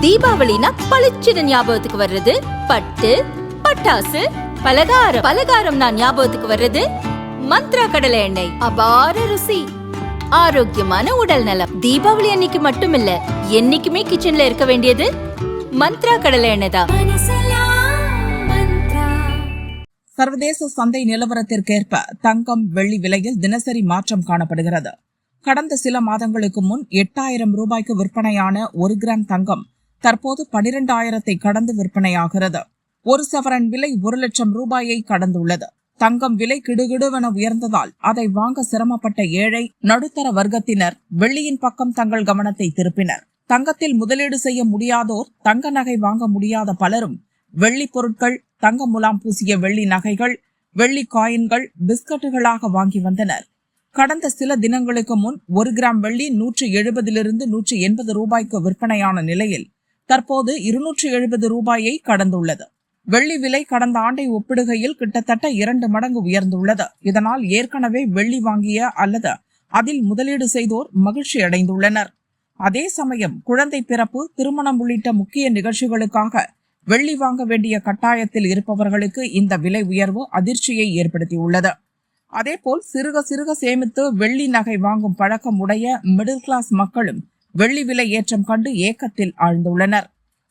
தீபாவளினா பளிச்சுன்னு ஞாபகத்துக்கு வர்றது பட்டு, பட்டாசு, பலகாரம். பலகாரம்னா ஞாபகத்துக்கு வர்றது மந்த்ரா கடலை எண்ணெய். அபார ருசி, ஆரோக்கியமான உடல் நலம். தீபாவளி அன்னைக்கு மட்டும் இல்ல, என்னைக்குமே கிச்சன்ல இருக்க வேண்டியது மந்த்ரா கடலை எண்ணெய் தான். சர்வதேச சந்தை நிலவரத்திற்கேற்ப தங்கம், வெள்ளி விலையில் தினசரி மாற்றம் காணப்படுகிறது. கடந்த சில மாதங்களுக்கு முன் 8000 ரூபாய்க்கு விற்பனையான 1 கிராம் தங்கம் தற்போது 12,000 கடந்து விற்பனையாகிறது. ஒரு சவரன் விலை 1 லட்சம் ரூபாயை கடந்துள்ளது. தங்கம் விலை கிடுகிடுவென உயர்ந்ததால் அதை வாங்க சிரமப்பட்ட ஏழை நடுத்தர வர்க்கத்தினர் வெள்ளியின் பக்கம் தங்கள் கவனத்தை திருப்பினர். தங்கத்தில் முதலீடு செய்ய முடியாதோர், தங்க நகை வாங்க முடியாத பலரும் வெள்ளி பொருட்கள், தங்க முலாம் பூசிய வெள்ளி நகைகள், வெள்ளி காயின்கள், பிஸ்கட்டுகளாக வாங்கி வந்தனர். கடந்த சில தினங்களுக்கு முன் 1 கிராம் வெள்ளி 170 180 ரூபாய்க்கு விற்பனையான நிலையில் தற்போது 270 ரூபாயை கடந்துள்ளது. வெள்ளி விலை கடந்த ஆண்டை ஒப்பிடுகையில் கிட்டத்தட்ட 2 மடங்கு உயர்ந்துள்ளது. இதனால் ஏற்கனவே வெள்ளி வாங்கிய அல்லது அதில் முதலீடு செய்தோர் மகிழ்ச்சி அடைந்துள்ளனர். அதே சமயம் குழந்தை பிறப்பு, திருமணம் உள்ளிட்ட முக்கிய நிகழ்ச்சிகளுக்காக வெள்ளி வாங்க வேண்டிய கட்டாயத்தில் இருப்பவர்களுக்கு இந்த விலை உயர்வு அதிர்ச்சியை ஏற்படுத்தியுள்ளது. அதேபோல் சிறுக சிறுக சேமித்து வெள்ளி நகை வாங்கும் பழக்கம் உடைய மிடில் கிளாஸ் மக்களும் வெள்ளி விலை ஏற்றம் கண்டு ஏக்கத்தில் ஆழ்ந்துள்ளனர்.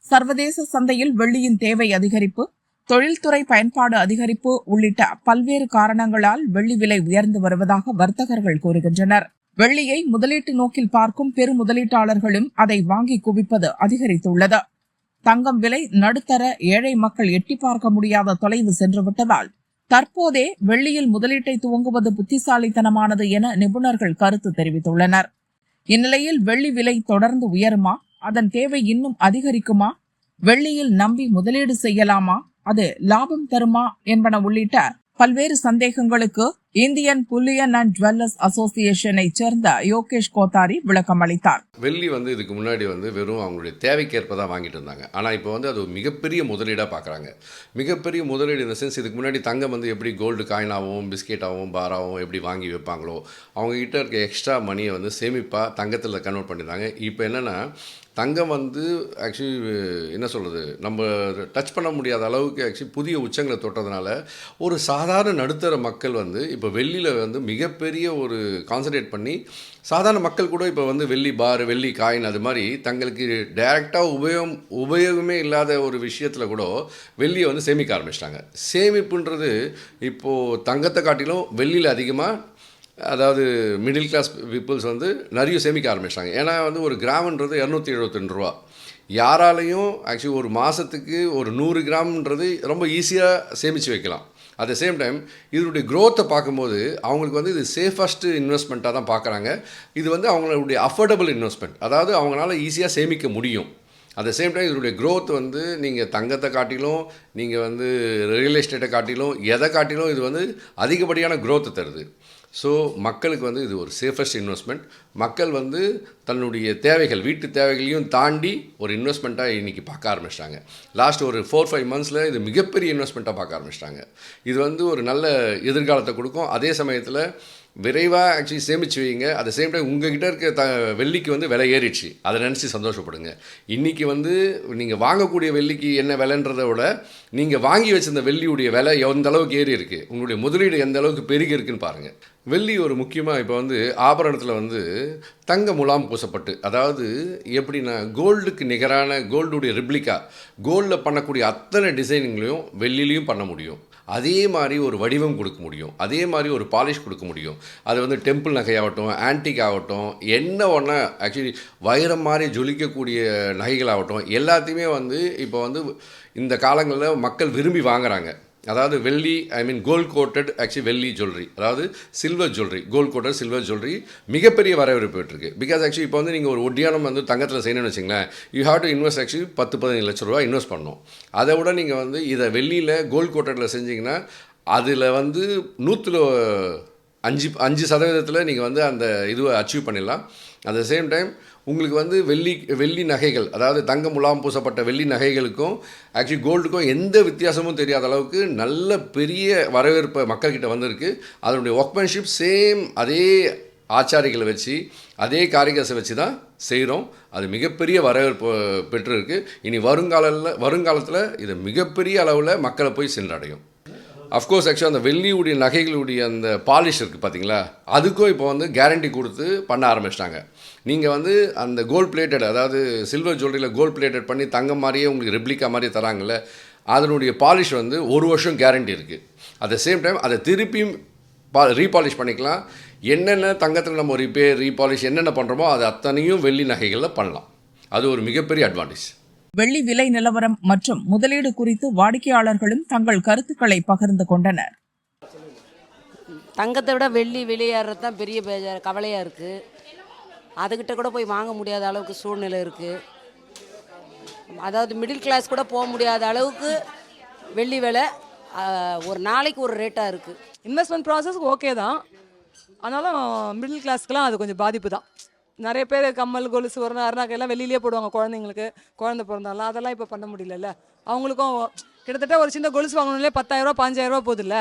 சர்வதேச சந்தையில் வெள்ளியின் தேவை அதிகரிப்பு, தொழில்துறை பயன்பாடு அதிகரிப்பு உள்ளிட்ட பல்வேறு காரணங்களால் வெள்ளி விலை உயர்ந்து வருவதாக வர்த்தகர்கள் கூறுகின்றனர். வெள்ளியை முதலீட்டு நோக்கில் பார்க்கும் பெரு முதலீட்டாளர்களும் அதை வாங்கி குவிப்பது அதிகரித்துள்ளது. தங்கம் விலை நடுத்தர ஏழை மக்கள் எட்டி பார்க்க முடியாத தொலைவு சென்றுவிட்டதால் தற்போதே வெள்ளியில் முதலீட்டை துவங்குவது புத்திசாலித்தனமானது என நிபுணர்கள் கருத்து தெரிவித்துள்ளனர். இந்நிலையில் வெள்ளி விலை தொடர்ந்து உயருமா, அதன் தேவை இன்னும் அதிகரிக்குமா, வெள்ளியில் நம்பி முதலீடு செய்யலாமா, அது லாபம் தருமா என்பன உள்ளிட்ட பல்வேறு சந்தேகங்களுக்கு இந்தியன் புல்லியன் அண்ட் ஜுவல்லர்ஸ் அசோசியேஷனை சேர்ந்த யோகேஷ் கோத்தாரி விளக்கம் அளித்தார். வெள்ளி இதுக்கு முன்னாடி வெறும் அவங்களுடைய தேவைக்கேற்ப தான் வாங்கிட்டு இருந்தாங்க. ஆனால் இப்போ அது ஒரு மிகப்பெரிய முதலீடாக பார்க்குறாங்க. மிகப்பெரிய முதலீடு இந்த சென்ஸ், இதுக்கு முன்னாடி தங்கம் எப்படி கோல்டு காயினாகவும் பிஸ்கெட்டாகவும் பாராகவும் எப்படி வாங்கி வைப்பாங்களோ, அவங்ககிட்ட இருக்க எக்ஸ்ட்ரா மணியை சேமிப்பாக தங்கத்தில் கன்வெர்ட் பண்ணியிருந்தாங்க. இப்போ என்னென்னா தங்கம் ஆக்சுவலி என்ன சொல்கிறது, நம்ம டச் பண்ண முடியாத அளவுக்கு ஆக்சுவலி புதிய உச்சங்களை தொட்டதுனால ஒரு சாதாரண நடுத்தர மக்கள் இப்போ வெள்ளியில் மிகப்பெரிய ஒரு கான்சன்ட்ரேட் பண்ணி சாதாரண மக்கள் கூட இப்போ வெள்ளி பார், வெள்ளி காயின் அது மாதிரி தங்களுக்கு டைரெக்டாக உபயோகமே இல்லாத ஒரு விஷயத்தில் கூட வெள்ளியை சேமிக்க ஆரம்பிச்சிட்டாங்க. சேமிப்புன்றது இப்போது தங்கத்தை காட்டிலும் வெள்ளியில் அதிகமாக, அதாவது மிடில் கிளாஸ் பீப்புள்ஸ் நிறைய சேமிக்க ஆரம்பிச்சிட்டாங்க. ஏன்னா ஒரு கிராம்ன்றது 272 ரூபா. யாராலையும் ஆக்சுவலி ஒரு மாதத்துக்கு ஒரு 100 கிராம்ன்றது ரொம்ப ஈஸியாக சேமித்து வைக்கலாம். அட் த சேம் டைம் இதனுடைய க்ரோத்தை பார்க்கும்போது அவங்களுக்கு இது சேஃபஸ்ட்டு இன்வெஸ்ட்மெண்ட்டாக தான் பார்க்குறாங்க. இது அவங்களுடைய அஃபோர்டபுள் இன்வெஸ்ட்மெண்ட், அதாவது அவங்களால ஈஸியாக சேமிக்க முடியும். அட் த சேம் டைம் இதனுடைய க்ரோத் நீங்கள் தங்கத்தை காட்டிலும், நீங்கள் ரியல் எஸ்டேட்டை காட்டிலும், எதை காட்டிலும் இது அதிகப்படியான க்ரோத்தை தருது. ஸோ மக்களுக்கு இது ஒரு சேஃபஸ்ட் இன்வெஸ்ட்மெண்ட். மக்கள் தன்னுடைய தேவைகள், வீட்டு தேவைகளையும் தாண்டி ஒரு இன்வெஸ்ட்மெண்ட்டாக இன்றைக்கி பார்க்க ஆரம்பிச்சிட்டாங்க. லாஸ்ட் ஒரு 4-5 மந்த்ஸில் இது மிகப்பெரிய இன்வெஸ்ட்மெண்ட்டாக பார்க்க ஆரம்பிச்சிட்டாங்க. இது ஒரு நல்ல எதிர்காலத்தை கொடுக்கும். அதே சமயத்தில் விரைவாக ஆக்சுவலி சேமித்து வைங்க. அட் த சேம் டைம் உங்கள்கிட்ட இருக்க வெள்ளிக்கு விலை ஏறிடுச்சு, அதை நினச்சி சந்தோஷப்படுங்க. இன்றைக்கி நீங்கள் வாங்கக்கூடிய வெள்ளிக்கு என்ன விலைன்றதை விட நீங்கள் வாங்கி வச்சிருந்த வெள்ளியுடைய விலை எந்த அளவுக்கு ஏறி இருக்குது, உங்களுடைய முதலீடு எந்த அளவுக்கு பெருகி இருக்குன்னு பாருங்கள். வெள்ளி ஒரு முக்கியமாக இப்போ ஆபரணத்தில் தங்க முலாம் பூசப்பட்டு, அதாவது எப்படின்னா கோல்டுக்கு நிகரான கோல்டுடைய ரிப்ளிகா, கோல்டில் பண்ணக்கூடிய அத்தனை டிசைனிங்லையும் வெள்ளிலையும் பண்ண முடியும். அதே மாதிரி ஒரு வடிவம் கொடுக்க முடியும், அதே மாதிரி ஒரு பாலிஷ் கொடுக்க முடியும். அது டெம்பிள் நகையாகட்டும், ஆன்டிக் ஆகட்டும், என்ன ஒன்றா ஆக்சுவலி வைரம் மாதிரி ஜொலிக்கக்கூடிய நகைகளாகட்டும், எல்லாத்தையுமே இப்போ இந்த காலங்களில் மக்கள் விரும்பி வாங்குகிறாங்க. அதாவது வெள்ளி, கோல்ட் கோட்டட் ஆக்சுவலி வெள்ளி ஜுவல்லரி, அதாவது silver jewellery, gold coated silver jewellery மிகப்பெரிய வரவேற்பு பெற்றிருக்கு. பிகாஸ் ஆக்சுவலி இப்போ நீங்கள் ஒரு ஒட்டியானம் தங்கத்தில் செய்யணும்னு வச்சிங்களேன், you have to invest actually 10-15 லட்ச ரூபா இன்வெஸ்ட் பண்ணணும். அதை விட நீங்கள் இதை வெள்ளியில் கோல்ட் கோட்டடில் செஞ்சிங்கன்னா அதில் 100% நீங்கள் அந்த இதுவை அச்சீவ் பண்ணிடலாம். அட் த சேம் டைம் உங்களுக்கு வெள்ளி நகைகள், அதாவது தங்க முலாம் பூசப்பட்ட வெள்ளி நகைகளுக்கும் ஆக்சுவலி கோல்டுக்கும் எந்த வித்தியாசமும் தெரியாத அளவுக்கு நல்ல பெரிய வரவேற்பு மக்கள்கிட்ட வந்திருக்கு. அதனுடைய ஒர்க்மேன்ஷிப் சேம் அதே ஆச்சாரிகளை வச்சு, அதே காரிகர்ஸை வச்சு தான் செய்கிறோம். அது மிகப்பெரிய வரவேற்பு பெற்றிருக்கு. இனி வருங்காலத்தில் இது மிகப்பெரிய அளவில் மக்களை போய் சென்றடையும். அஃப்கோர்ஸ் ஆக்சுவலாக அந்த வெள்ளியுடைய நகைகளுடைய அந்த பாலிஷ் இருக்குது பார்த்தீங்களா, அதுக்கும் இப்போ வந்து கேரண்டி கொடுத்து பண்ண ஆரம்பிச்சிட்டாங்க. நீங்கள் வந்து அந்த கோல்ட் பிளேட்டட், அதாவது சில்வர் ஜுவல்லரியில் கோல்ட் பிளேட்டட் பண்ணி தங்கம் மாதிரியே உங்களுக்கு ரெப்ளிகா மாதிரியே தராங்கல்ல, அதனுடைய பாலிஷ் வந்து 1 வருஷம் கேரண்டி இருக்குது. அட் த சேம் டைம் அதை திருப்பியும் ரீபாலிஷ் பண்ணிக்கலாம். என்னென்ன தங்கத்தில் நம்ம ரீபாலிஷ் என்னென்ன பண்ணுறோமோ அது அத்தனையும் வெள்ளி நகைகளில் பண்ணலாம். அது ஒரு மிகப்பெரிய அட்வான்டேஜ். வெள்ளி விலை நிலவரம் மற்றும் முதலீடு குறித்து வாடிக்கையாளர்களும் தங்கள் கருத்துக்களை பகிர்ந்து கொண்டனர். தங்கத்தை விட வெள்ளி வெளியேறது தான் பெரிய கவலையாக இருக்குது. அதுக்கிட்ட கூட போய் வாங்க முடியாத அளவுக்கு சூழ்நிலை இருக்குது. அதாவது மிடில் கிளாஸ் கூட போக முடியாத அளவுக்கு வெள்ளி விலை ஒரு நாளைக்கு ஒரு ரேட்டாக இருக்குது. இன்வெஸ்ட்மெண்ட் ப்ராசஸ் ஓகே தான், ஆனாலும் மிடில் கிளாஸ்க்குலாம் அது கொஞ்சம் பாதிப்பு தான். நிறைய பேர் கம்மல் கொலுசு ஒரு அருணாக்கையெல்லாம் வெளியிலே போடுவாங்க குழந்தைங்களுக்கு, குழந்தை பிறந்தாலும் அதெல்லாம் இப்போ பண்ண முடியல. அவங்களுக்கும் கிட்டத்தட்ட ஒரு சின்ன கொலுசு வாங்கணும்லே 10,000 5,000 போகுதுல்ல.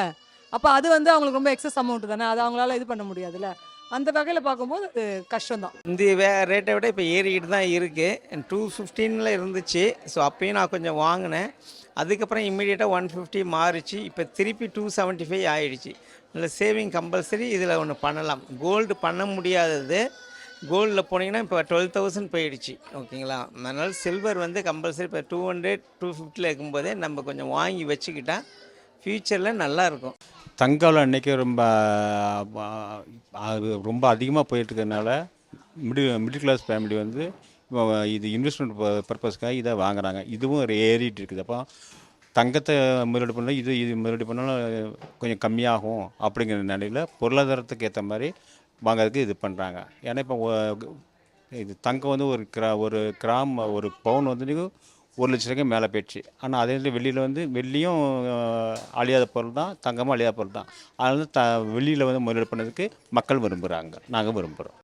அப்போ அது வந்து அவங்களுக்கு ரொம்ப எக்ஸஸ் அமௌண்ட் தானே, அது அவங்களால இது பண்ண முடியாதுல்ல. அந்த வகையில் பார்க்கும்போது அது கஷ்டம்தான். இந்த ரேட்டை விட இப்போ ஏறிக்கிட்டு தான் இருக்குது. 215 இருந்துச்சு. ஸோ அப்பயும் நான் கொஞ்சம் வாங்கினேன். அதுக்கப்புறம் இம்மிடியேட்டாக 150 மாறிச்சு. இப்போ திருப்பி 275 ஆகிடுச்சு. இல்லை சேவிங் கம்பல்சரி இதில் ஒன்று பண்ணலாம். கோல்டு பண்ண முடியாதது கோல்டில் போனீங்கன்னா இப்போ 12,000 போயிடுச்சு. ஓகேங்களா? அதனால் சில்வர் வந்து கம்பல்சரி இப்போ 200 250 இருக்கும்போதே நம்ம கொஞ்சம் வாங்கி வச்சுக்கிட்டால் ஃப்யூச்சரில் நல்லாயிருக்கும். தங்கம் அன்றைக்கி ரொம்ப அதிகமாக போயிட்டுருக்கனால மிடில் கிளாஸ் ஃபேமிலி வந்து இது இன்வெஸ்ட்மெண்ட் பர்பஸ்க்காக இதை வாங்குறாங்க. இதுவும் ஏறிட்டு இருக்குது. அப்போ தங்கத்தை முதலீடு பண்ணால் இது முதலீடு பண்ணாலும் கொஞ்சம் கம்மியாகும் அப்படிங்கிற நிலையில் பொருளாதாரத்துக்கு ஏற்ற மாதிரி வாங்கிறதுக்கு இது பண்ணுறாங்க. ஏன்னா இப்போ இது தங்கம் வந்து ஒரு கிராம் ஒரு பவுன் வந்து 1 லட்ச ரூபாய்க்கு மேலே போயிடுச்சு. ஆனால் அதே வெளியில் வந்து வெள்ளியும் அழியாத பொருள் தான், தங்கமும் அழியாத பொருள் தான். அதனால வெளியில் வந்து முதலீடு பண்ணதுக்கு மக்கள் விரும்புகிறாங்க, நாங்கள் விரும்புகிறோம்.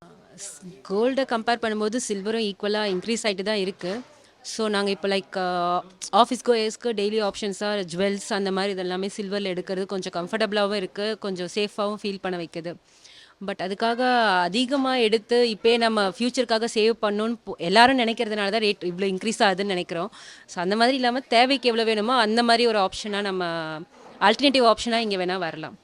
கோல்டை கம்பேர் பண்ணும்போது சில்வரும் ஈக்குவலாக இன்க்ரீஸ் ஆகிட்டு தான் இருக்குது. ஸோ நாங்கள் இப்போ ஆஃபீஸ் கோயர்ஸ்க்கு டெய்லி ஆப்ஷன்ஸாக ஜுவல்ஸ் அந்த மாதிரி இதெல்லாமே சில்வரில் எடுக்கிறது கொஞ்சம் கம்ஃபர்டபுளாகவும் இருக்குது, கொஞ்சம் சேஃபாகவும் ஃபீல் பண்ண வைக்குது. பட் அதுக்காக அதிகமாக எடுத்து இப்போயே நம்ம ஃப்யூச்சருக்காக சேவ் பண்ணணுன்னு எல்லாரும் நினைக்கிறதுனால தான் ரேட் இவ்வளோ இன்க்ரீஸ் ஆகுதுன்னு நினைக்கிறோம். ஸோ அந்த மாதிரி இல்லாமல் தேவைக்கு எவ்வளோ வேணுமோ அந்த மாதிரி ஒரு ஆப்ஷனாக நம்ம ஆல்டர்னேட்டிவ் ஆப்ஷனாக இங்கே வேணால் வரலாம்.